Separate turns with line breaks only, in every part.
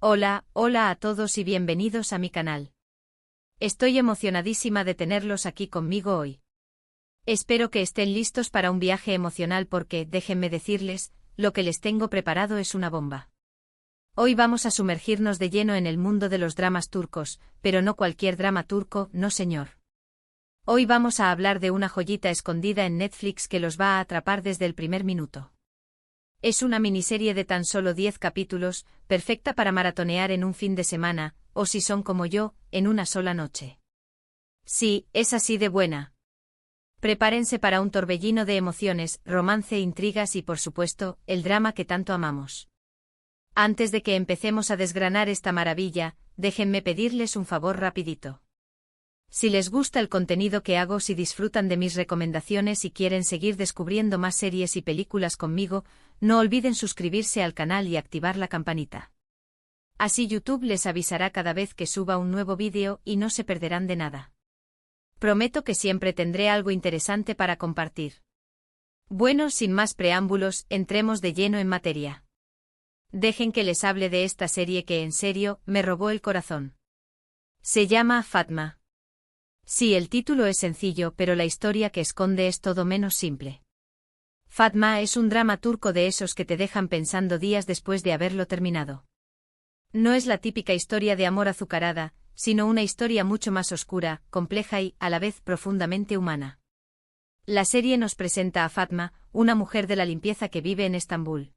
Hola a todos y bienvenidos a mi canal. Estoy emocionadísima de tenerlos aquí conmigo hoy. Espero que estén listos para un viaje emocional porque, déjenme decirles, lo que les tengo preparado es una bomba. Hoy vamos a sumergirnos de lleno en el mundo de los dramas turcos, pero no cualquier drama turco, no señor. Hoy vamos a hablar de una joyita escondida en Netflix que los va a atrapar desde el primer minuto. Es una miniserie de tan solo 10 capítulos, perfecta para maratonear en un fin de semana, o si son como yo, en una sola noche. Sí, es así de buena. Prepárense para un torbellino de emociones, romance, intrigas y por supuesto, el drama que tanto amamos. Antes de que empecemos a desgranar esta maravilla, déjenme pedirles un favor rapidito. Si les gusta el contenido que hago, si disfrutan de mis recomendaciones y quieren seguir descubriendo más series y películas conmigo, no olviden suscribirse al canal y activar la campanita. Así YouTube les avisará cada vez que suba un nuevo vídeo y no se perderán de nada. Prometo que siempre tendré algo interesante para compartir. Bueno, sin más preámbulos, entremos de lleno en materia. Dejen que les hable de esta serie que en serio, me robó el corazón. Se llama Fatma. Sí, el título es sencillo, pero la historia que esconde es todo menos simple. Fatma es un drama turco de esos que te dejan pensando días después de haberlo terminado. No es la típica historia de amor azucarada, sino una historia mucho más oscura, compleja y, a la vez, profundamente humana. La serie nos presenta a Fatma, una mujer de la limpieza que vive en Estambul.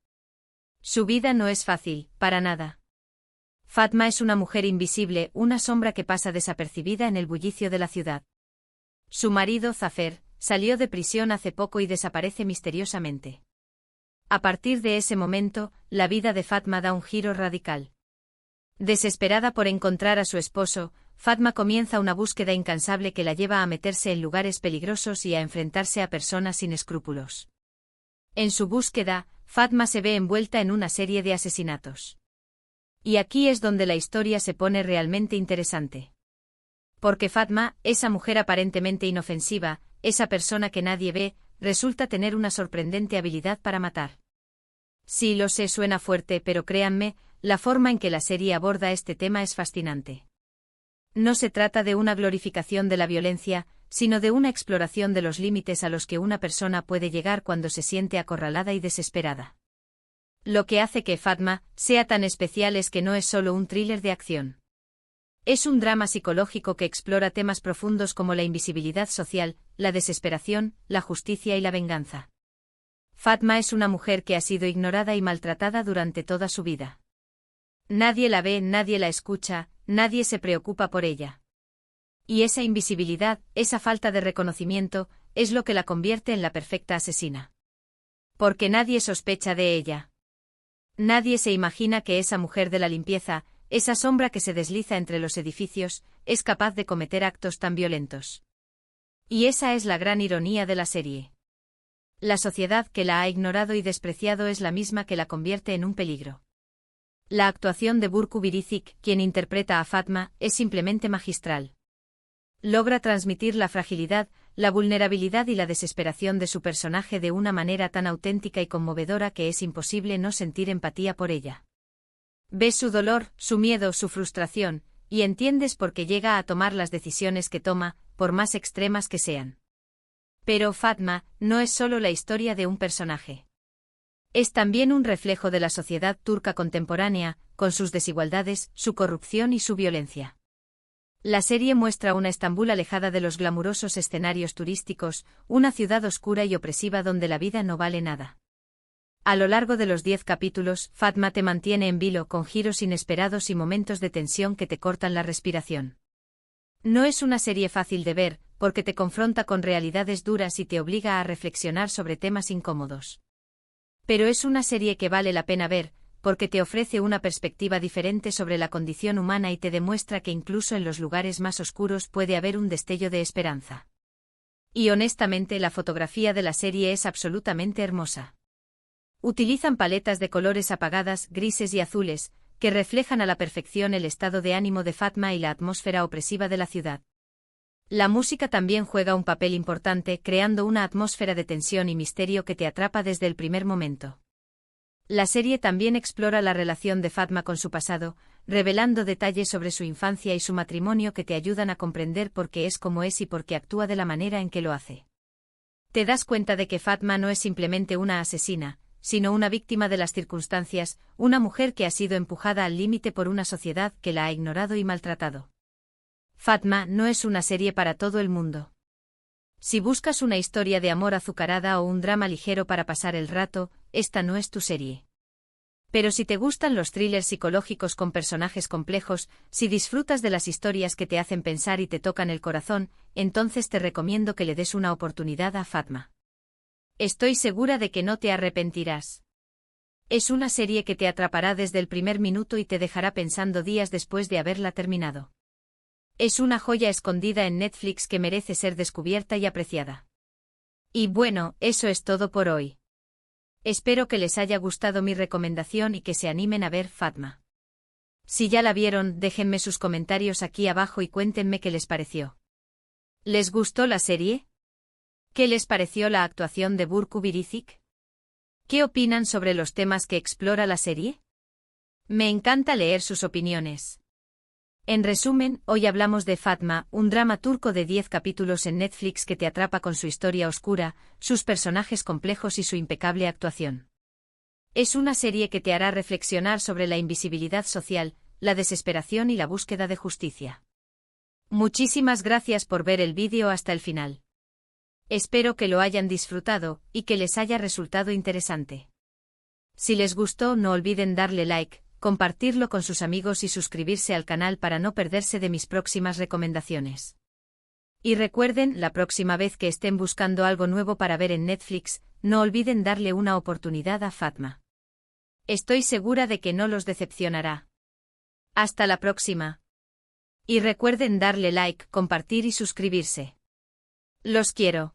Su vida no es fácil, para nada. Fatma es una mujer invisible, una sombra que pasa desapercibida en el bullicio de la ciudad. Su marido, Zafer, salió de prisión hace poco y desaparece misteriosamente. A partir de ese momento, la vida de Fatma da un giro radical. Desesperada por encontrar a su esposo, Fatma comienza una búsqueda incansable que la lleva a meterse en lugares peligrosos y a enfrentarse a personas sin escrúpulos. En su búsqueda, Fatma se ve envuelta en una serie de asesinatos. Y aquí es donde la historia se pone realmente interesante. Porque Fatma, esa mujer aparentemente inofensiva, esa persona que nadie ve, resulta tener una sorprendente habilidad para matar. Sí, lo sé, suena fuerte, pero créanme, la forma en que la serie aborda este tema es fascinante. No se trata de una glorificación de la violencia, sino de una exploración de los límites a los que una persona puede llegar cuando se siente acorralada y desesperada. Lo que hace que Fatma sea tan especial es que no es solo un thriller de acción. Es un drama psicológico que explora temas profundos como la invisibilidad social, la desesperación, la justicia y la venganza. Fatma es una mujer que ha sido ignorada y maltratada durante toda su vida. Nadie la ve, nadie la escucha, nadie se preocupa por ella. Y esa invisibilidad, esa falta de reconocimiento, es lo que la convierte en la perfecta asesina. Porque nadie sospecha de ella. Nadie se imagina que esa mujer de la limpieza, esa sombra que se desliza entre los edificios, es capaz de cometer actos tan violentos. Y esa es la gran ironía de la serie. La sociedad que la ha ignorado y despreciado es la misma que la convierte en un peligro. La actuación de Burcu Biricik, quien interpreta a Fatma, es simplemente magistral. Logra transmitir la fragilidad, la vulnerabilidad y la desesperación de su personaje de una manera tan auténtica y conmovedora que es imposible no sentir empatía por ella. Ves su dolor, su miedo, su frustración, y entiendes por qué llega a tomar las decisiones que toma, por más extremas que sean. Pero Fatma no es solo la historia de un personaje. Es también un reflejo de la sociedad turca contemporánea, con sus desigualdades, su corrupción y su violencia. La serie muestra una Estambul alejada de los glamurosos escenarios turísticos, una ciudad oscura y opresiva donde la vida no vale nada. A lo largo de los 10 capítulos, Fatma te mantiene en vilo con giros inesperados y momentos de tensión que te cortan la respiración. No es una serie fácil de ver, porque te confronta con realidades duras y te obliga a reflexionar sobre temas incómodos. Pero es una serie que vale la pena ver, porque te ofrece una perspectiva diferente sobre la condición humana y te demuestra que incluso en los lugares más oscuros puede haber un destello de esperanza. Y honestamente la fotografía de la serie es absolutamente hermosa. Utilizan paletas de colores apagadas, grises y azules, que reflejan a la perfección el estado de ánimo de Fatma y la atmósfera opresiva de la ciudad. La música también juega un papel importante, creando una atmósfera de tensión y misterio que te atrapa desde el primer momento. La serie también explora la relación de Fatma con su pasado, revelando detalles sobre su infancia y su matrimonio que te ayudan a comprender por qué es como es y por qué actúa de la manera en que lo hace. Te das cuenta de que Fatma no es simplemente una asesina, sino una víctima de las circunstancias, una mujer que ha sido empujada al límite por una sociedad que la ha ignorado y maltratado. Fatma no es una serie para todo el mundo. Si buscas una historia de amor azucarada o un drama ligero para pasar el rato, esta no es tu serie. Pero si te gustan los thrillers psicológicos con personajes complejos, si disfrutas de las historias que te hacen pensar y te tocan el corazón, entonces te recomiendo que le des una oportunidad a Fatma. Estoy segura de que no te arrepentirás. Es una serie que te atrapará desde el primer minuto y te dejará pensando días después de haberla terminado. Es una joya escondida en Netflix que merece ser descubierta y apreciada. Y bueno, eso es todo por hoy. Espero que les haya gustado mi recomendación y que se animen a ver Fatma. Si ya la vieron, déjenme sus comentarios aquí abajo y cuéntenme qué les pareció. ¿Les gustó la serie? ¿Qué les pareció la actuación de Burcu Biricik? ¿Qué opinan sobre los temas que explora la serie? Me encanta leer sus opiniones. En resumen, hoy hablamos de Fatma, un drama turco de 10 capítulos en Netflix que te atrapa con su historia oscura, sus personajes complejos y su impecable actuación. Es una serie que te hará reflexionar sobre la invisibilidad social, la desesperación y la búsqueda de justicia. Muchísimas gracias por ver el vídeo hasta el final. Espero que lo hayan disfrutado y que les haya resultado interesante. Si les gustó, no olviden darle like, compartirlo con sus amigos y suscribirse al canal para no perderse de mis próximas recomendaciones. Y recuerden, la próxima vez que estén buscando algo nuevo para ver en Netflix, no olviden darle una oportunidad a Fatma. Estoy segura de que no los decepcionará. Hasta la próxima. Y recuerden darle like, compartir y suscribirse. Los quiero.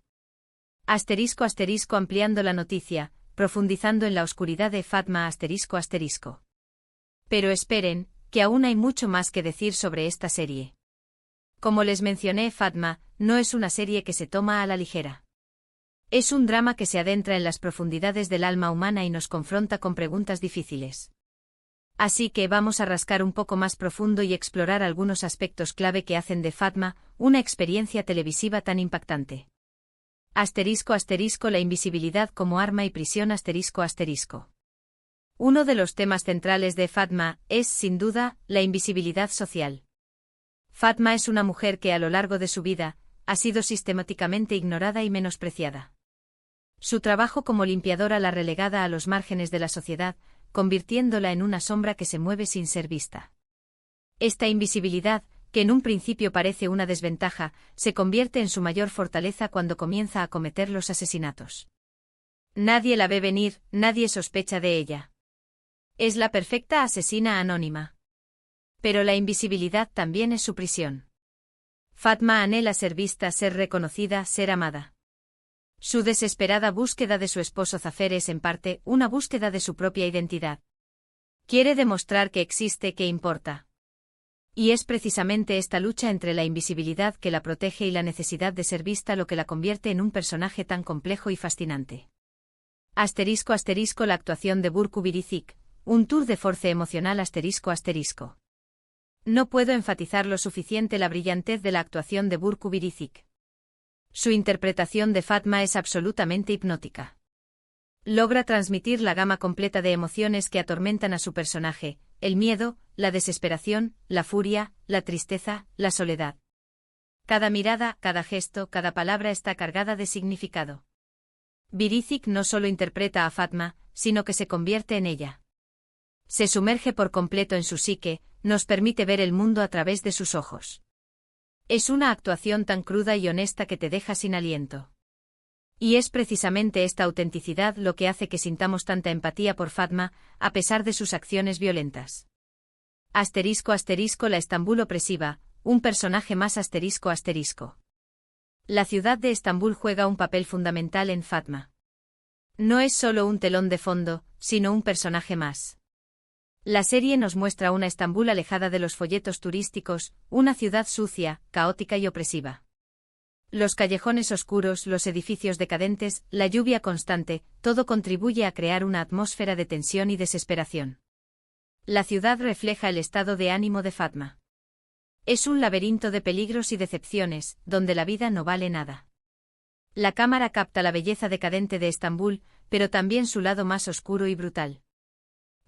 Asterisco asterisco ampliando la noticia, profundizando en la oscuridad de Fatma asterisco asterisco. Pero esperen, que aún hay mucho más que decir sobre esta serie. Como les mencioné, Fatma no es una serie que se toma a la ligera. Es un drama que se adentra en las profundidades del alma humana y nos confronta con preguntas difíciles. Así que vamos a rascar un poco más profundo y explorar algunos aspectos clave que hacen de Fatma una experiencia televisiva tan impactante. Asterisco asterisco la invisibilidad como arma y prisión asterisco asterisco. Uno de los temas centrales de Fatma es, sin duda, la invisibilidad social. Fatma es una mujer que a lo largo de su vida ha sido sistemáticamente ignorada y menospreciada. Su trabajo como limpiadora la relegada a los márgenes de la sociedad, convirtiéndola en una sombra que se mueve sin ser vista. Esta invisibilidad, que en un principio parece una desventaja, se convierte en su mayor fortaleza cuando comienza a cometer los asesinatos. Nadie la ve venir, nadie sospecha de ella. Es la perfecta asesina anónima. Pero la invisibilidad también es su prisión. Fatma anhela ser vista, ser reconocida, ser amada. Su desesperada búsqueda de su esposo Zafer es en parte una búsqueda de su propia identidad. Quiere demostrar que existe, que importa. Y es precisamente esta lucha entre la invisibilidad que la protege y la necesidad de ser vista lo que la convierte en un personaje tan complejo y fascinante. Asterisco asterisco la actuación de Burcu Biricik. Un tour de force emocional asterisco asterisco. No puedo enfatizar lo suficiente la brillantez de la actuación de Burcu Biricik. Su interpretación de Fatma es absolutamente hipnótica. Logra transmitir la gama completa de emociones que atormentan a su personaje, el miedo, la desesperación, la furia, la tristeza, la soledad. Cada mirada, cada gesto, cada palabra está cargada de significado. Biricik no solo interpreta a Fatma, sino que se convierte en ella. Se sumerge por completo en su psique, nos permite ver el mundo a través de sus ojos. Es una actuación tan cruda y honesta que te deja sin aliento. Y es precisamente esta autenticidad lo que hace que sintamos tanta empatía por Fatma, a pesar de sus acciones violentas. Asterisco asterisco la Estambul opresiva, un personaje más asterisco asterisco. La ciudad de Estambul juega un papel fundamental en Fatma. No es solo un telón de fondo, sino un personaje más. La serie nos muestra una Estambul alejada de los folletos turísticos, una ciudad sucia, caótica y opresiva. Los callejones oscuros, los edificios decadentes, la lluvia constante, todo contribuye a crear una atmósfera de tensión y desesperación. La ciudad refleja el estado de ánimo de Fatma. Es un laberinto de peligros y decepciones, donde la vida no vale nada. La cámara capta la belleza decadente de Estambul, pero también su lado más oscuro y brutal.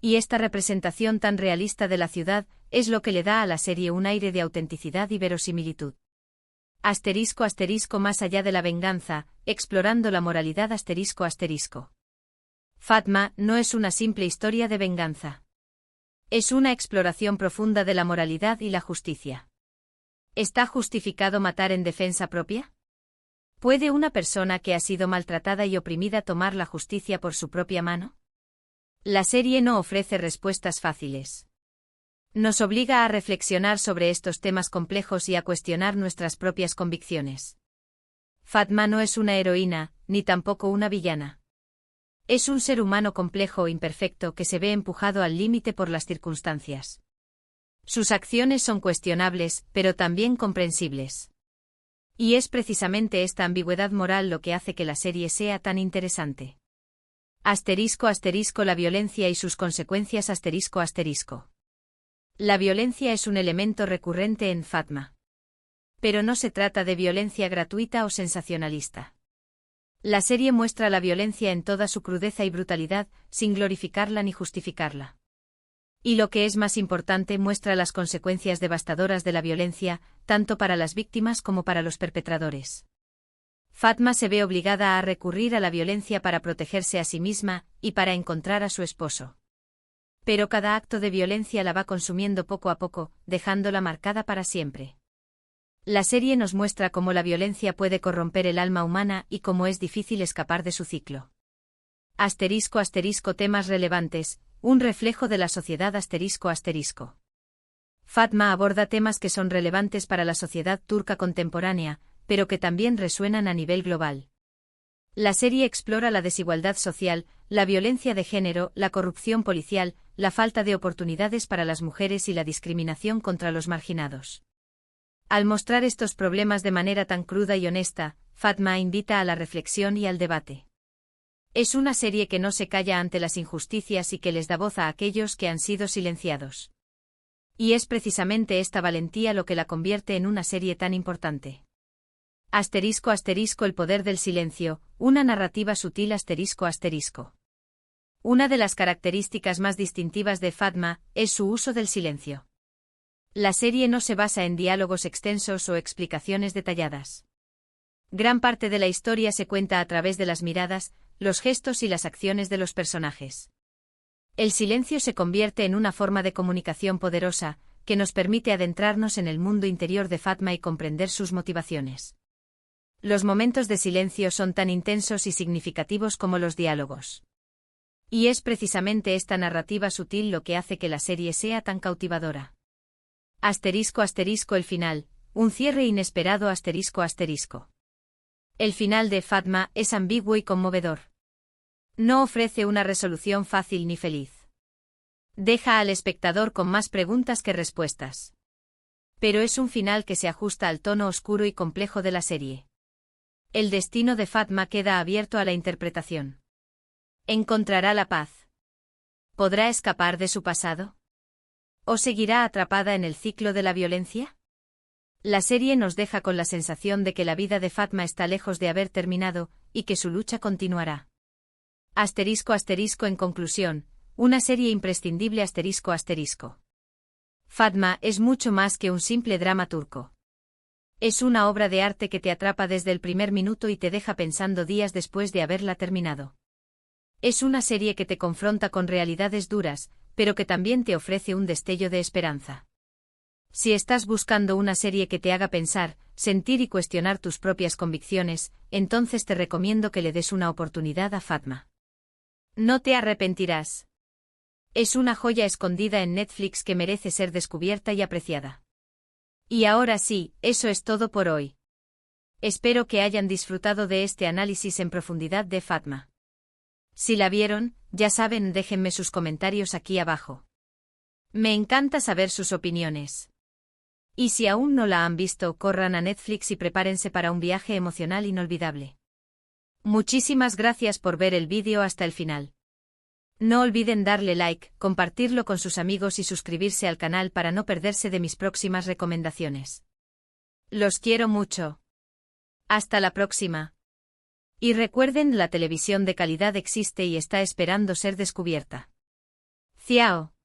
Y esta representación tan realista de la ciudad es lo que le da a la serie un aire de autenticidad y verosimilitud. Asterisco asterisco más allá de la venganza, explorando la moralidad asterisco asterisco. Fatma no es una simple historia de venganza. Es una exploración profunda de la moralidad y la justicia. ¿Está justificado matar en defensa propia? ¿Puede una persona que ha sido maltratada y oprimida tomar la justicia por su propia mano? La serie no ofrece respuestas fáciles. Nos obliga a reflexionar sobre estos temas complejos y a cuestionar nuestras propias convicciones. Fatma no es una heroína, ni tampoco una villana. Es un ser humano complejo e imperfecto que se ve empujado al límite por las circunstancias. Sus acciones son cuestionables, pero también comprensibles. Y es precisamente esta ambigüedad moral lo que hace que la serie sea tan interesante. Asterisco asterisco la violencia y sus consecuencias asterisco asterisco. La violencia es un elemento recurrente en Fatma. Pero no se trata de violencia gratuita o sensacionalista. La serie muestra la violencia en toda su crudeza y brutalidad, sin glorificarla ni justificarla. Y lo que es más importante, muestra las consecuencias devastadoras de la violencia, tanto para las víctimas como para los perpetradores. Fatma se ve obligada a recurrir a la violencia para protegerse a sí misma y para encontrar a su esposo. Pero cada acto de violencia la va consumiendo poco a poco, dejándola marcada para siempre. La serie nos muestra cómo la violencia puede corromper el alma humana y cómo es difícil escapar de su ciclo. Asterisco asterisco temas relevantes, un reflejo de la sociedad asterisco asterisco. Fatma aborda temas que son relevantes para la sociedad turca contemporánea, pero que también resuenan a nivel global. La serie explora la desigualdad social, la violencia de género, la corrupción policial, la falta de oportunidades para las mujeres y la discriminación contra los marginados. Al mostrar estos problemas de manera tan cruda y honesta, Fatma invita a la reflexión y al debate. Es una serie que no se calla ante las injusticias y que les da voz a aquellos que han sido silenciados. Y es precisamente esta valentía lo que la convierte en una serie tan importante. Asterisco asterisco el poder del silencio, una narrativa sutil asterisco asterisco. Una de las características más distintivas de Fatma es su uso del silencio. La serie no se basa en diálogos extensos o explicaciones detalladas. Gran parte de la historia se cuenta a través de las miradas, los gestos y las acciones de los personajes. El silencio se convierte en una forma de comunicación poderosa, que nos permite adentrarnos en el mundo interior de Fatma y comprender sus motivaciones. Los momentos de silencio son tan intensos y significativos como los diálogos. Y es precisamente esta narrativa sutil lo que hace que la serie sea tan cautivadora. Asterisco asterisco el final, un cierre inesperado asterisco asterisco. El final de Fatma es ambiguo y conmovedor. No ofrece una resolución fácil ni feliz. Deja al espectador con más preguntas que respuestas. Pero es un final que se ajusta al tono oscuro y complejo de la serie. El destino de Fatma queda abierto a la interpretación. ¿Encontrará la paz? ¿Podrá escapar de su pasado? ¿O seguirá atrapada en el ciclo de la violencia? La serie nos deja con la sensación de que la vida de Fatma está lejos de haber terminado, y que su lucha continuará. Asterisco asterisco en conclusión, una serie imprescindible asterisco asterisco. Fatma es mucho más que un simple drama turco. Es una obra de arte que te atrapa desde el primer minuto y te deja pensando días después de haberla terminado. Es una serie que te confronta con realidades duras, pero que también te ofrece un destello de esperanza. Si estás buscando una serie que te haga pensar, sentir y cuestionar tus propias convicciones, entonces te recomiendo que le des una oportunidad a Fatma. No te arrepentirás. Es una joya escondida en Netflix que merece ser descubierta y apreciada. Y ahora sí, eso es todo por hoy. Espero que hayan disfrutado de este análisis en profundidad de Fatma. Si la vieron, ya saben, déjenme sus comentarios aquí abajo. Me encanta saber sus opiniones. Y si aún no la han visto, corran a Netflix y prepárense para un viaje emocional inolvidable. Muchísimas gracias por ver el vídeo hasta el final. No olviden darle like, compartirlo con sus amigos y suscribirse al canal para no perderse de mis próximas recomendaciones. Los quiero mucho. Hasta la próxima. Y recuerden, la televisión de calidad existe y está esperando ser descubierta. Ciao.